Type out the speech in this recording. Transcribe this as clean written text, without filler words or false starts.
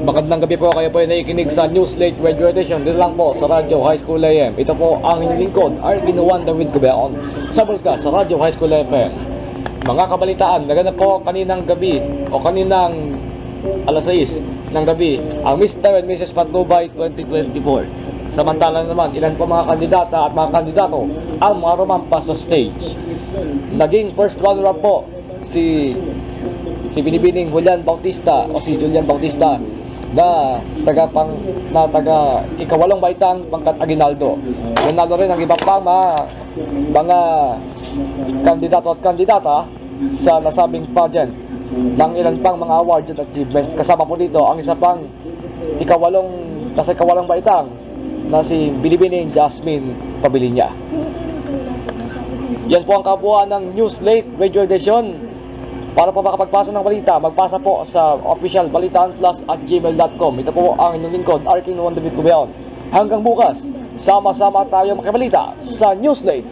Magandang gabi po, kayo po ay nakikinig sa News Late Radio Edition. Dito lang po sa Radyo High School AM. Ito po ang inyong lingkod, Arvin Juan David Gabeon, sa broadcast sa Radyo High School FM. Mga kabalitaan, naganap po kaninang gabi o kaninang alas 6 ng gabi ang Mr. and Mrs. Patnubay 2024. Samantalang naman, ilan po mga kandidata at mga kandidato ang mga rumampa sa stage. Naging first runner-up po si Binibining Julian Bautista o si Julian Bautista na taga ikawalong baitang pangkat Aguinaldo. Nanalo rin ang iba pang mga kandidato at kandidata sa nasabing pageant ng ilan pang mga awards at achievement. Kasama po dito ang isa pang nasa ikawalong baitang na si Binibining Jasmine Pabilinya. Yan po ang kabuuan ng News Late Radio Edition. Para po makapagpasa ng balita, magpasa po sa official balitaanplus@gmail.com. Ito po ang inyong lingkod, Arvin Juan David Gabeon. Hanggang bukas, sama-sama tayo makibalita sa News Late